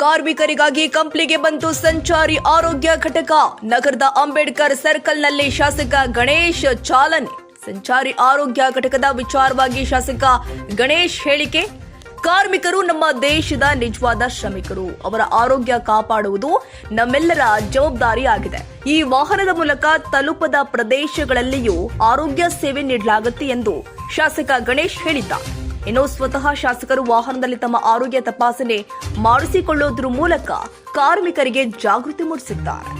ಕಾರ್ಮಿಕರಿಗಾಗಿ ಕಂಪ್ಲಿಗೆ ಬಂತು ಸಂಚಾರಿ ಆರೋಗ್ಯ ಘಟಕ. ನಗರದ ಅಂಬೇಡ್ಕರ್ ಸರ್ಕಲ್ನಲ್ಲಿ ಶಾಸಕ ಗಣೇಶ್ ಚಾಲನೆ. ಸಂಚಾರಿ ಆರೋಗ್ಯ ಘಟಕದ ವಿಚಾರವಾಗಿ ಶಾಸಕ ಗಣೇಶ್ ಹೇಳಿಕೆ. ಕಾರ್ಮಿಕರು ನಮ್ಮ ದೇಶದ ನಿಜವಾದ ಶ್ರಮಿಕರು. ಅವರ ಆರೋಗ್ಯ ಕಾಪಾಡುವುದು ನಮ್ಮೆಲ್ಲರ ಜವಾಬ್ದಾರಿಯಾಗಿದೆ. ಈ ವಾಹನದ ಮೂಲಕ ತಲುಪದ ಪ್ರದೇಶಗಳಲ್ಲಿಯೂ ಆರೋಗ್ಯ ಸೇವೆ ನೀಡಲಾಗುತ್ತೆ ಎಂದು ಶಾಸಕ ಗಣೇಶ್ ಹೇಳಿದ್ದಾರೆ. ಇನ್ನು ಸ್ವತಃ ಶಾಸಕರು ವಾಹನದಲ್ಲಿ ತಮ್ಮ ಆರೋಗ್ಯ ತಪಾಸಣೆ ಮಾಡಿಸಿಕೊಳ್ಳುವುದರ ಮೂಲಕ ಕಾರ್ಮಿಕರಿಗೆ ಜಾಗೃತಿ ಮೂಡಿಸಿದ್ದಾರೆ.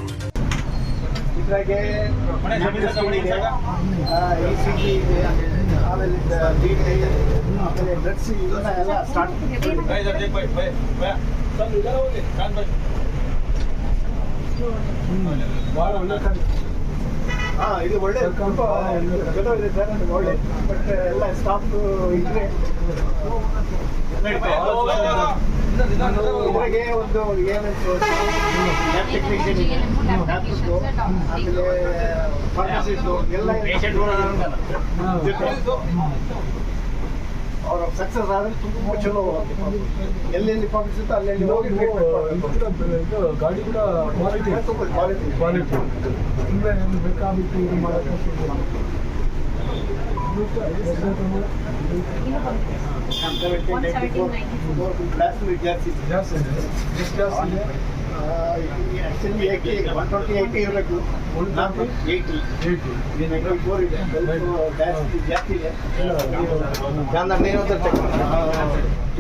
ಇದು ಒಳ್ಳೆ ಸ್ವಲ್ಪ ಗೊತ್ತಾಗಿದೆ ಸರ್, ಒಳ್ಳೆ ಬಟ್ ಎಲ್ಲ ಸ್ಟಾಫ್ ಇದ್ರೆ ಇದ್ರಾಗೆ ಒಂದು ಏನಂತ ಲ್ಯಾಬ್ ಟೆಕ್ನಿಷಿಯನ್ ಇದೆ, ಆಮೇಲೆ ಫಾರ್ಮಸಿಸ್ಟ್ ಎಲ್ಲ ಅವ್ರ ಸಕ್ಸಸ್ ಆದರೆ ತುಂಬ ಚಲೋ. ಎಲ್ಲೆಲ್ಲಿ ಪಾಕೆಟ್ಸ್ ಇತ್ತು ಅಲ್ಲೆಲ್ಲಿ ಹೋಗಿ ಗಾಡಿ ಕೂಡ ಕ್ವಾಲಿಟಿ ಸುಮ್ಮನೆ ಬೇಕಾಗಿತ್ತು ಇದು ಮಾಡೋಕ್ಕೆ ಜಾಸ್ತಿ ಆಕ್ಚುಲಿ 120 ಇರಬೇಕು, 80 ಇದೆ. ಜಾಸ್ತಿ ಇದೆ.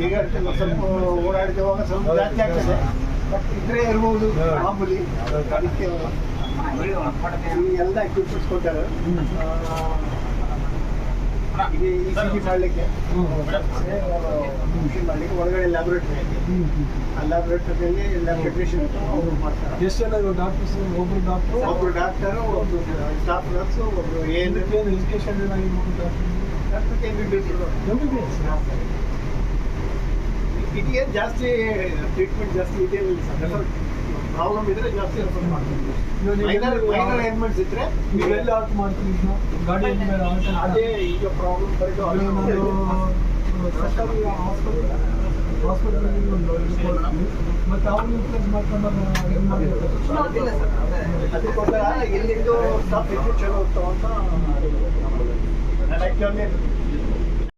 ಈಗ ಸ್ವಲ್ಪ ಓಡಾಡಿದವಾಗ ಸ್ವಲ್ಪ ಜಾಸ್ತಿ ಆಗ್ತದೆ, ಬಟ್ ಇದ್ರೆ ಇರ್ಬೋದು ಮಾಮೂಲಿ. ಅದಕ್ಕೆ ಎಲ್ಲ ಎಕ್ವಿಪ್ಮೆಂಟ್ಸ್ ಕೊಟ್ಟಾರೆ. ಇದು ECG ಮಾಡಲಿಕ್ಕೆ ಒಳಗಡೆ ಲ್ಯಾಬ್ರೇಟರಿ ಇದೆ. ಆ ಲ್ಯಾಬ್ರೇಟರಿಯಲ್ಲಿ ಲ್ಯಾಬ್ ಟೆಕ್ನಿಷಿಯನ್ ಮಾಡ್ತಾರೆ. ಎಷ್ಟು ಜನ ಡಾಕ್ಟರ್ಸ್? ಒಬ್ರು ಡಾಕ್ಟರ್, ಒಬ್ರು ಸ್ಟಾಫ್ ನರ್ಸ್, ಒಬ್ರು ಎಜುಕೇಶನ್ ಇದಕ್ಕೆ ಜಾಸ್ತಿ ಟ್ರೀಟ್ಮೆಂಟ್ ಜಾಸ್ತಿ ಇದೆ. ಪ್ರಾಬ್ಲಮ್ ಇದ್ರೆ ಜಾಸ್ತಿ ರೆಫರ್ ಮಾಡ್ತೀವಿ. ಮೈನರ್ ಏನ್ಮೆಂಟ್ಸ್ ಇದ್ರೆ ನೀವೆಲ್ಲ ಆರ್ಟ್ ಮಾಡ್ತೀವಿ ಗಾಡಿ ಅದೇ ಈಗ ಪ್ರಾಬ್ಲಮ್ ಸರ್ಕಾರಿ ಹಾಸ್ಪಿಟಲ್ ಮತ್ತೆ ಅವ್ರು ಮಾಡ್ಕೊಂಡು ಅದಕ್ಕೋಸ್ಕರ ಎಲ್ಲಿಂದು ಸ್ಟಾಫ್ ಇದ್ದು ಚಲೋ ಹೋಗ್ತಾವ ಅಂತ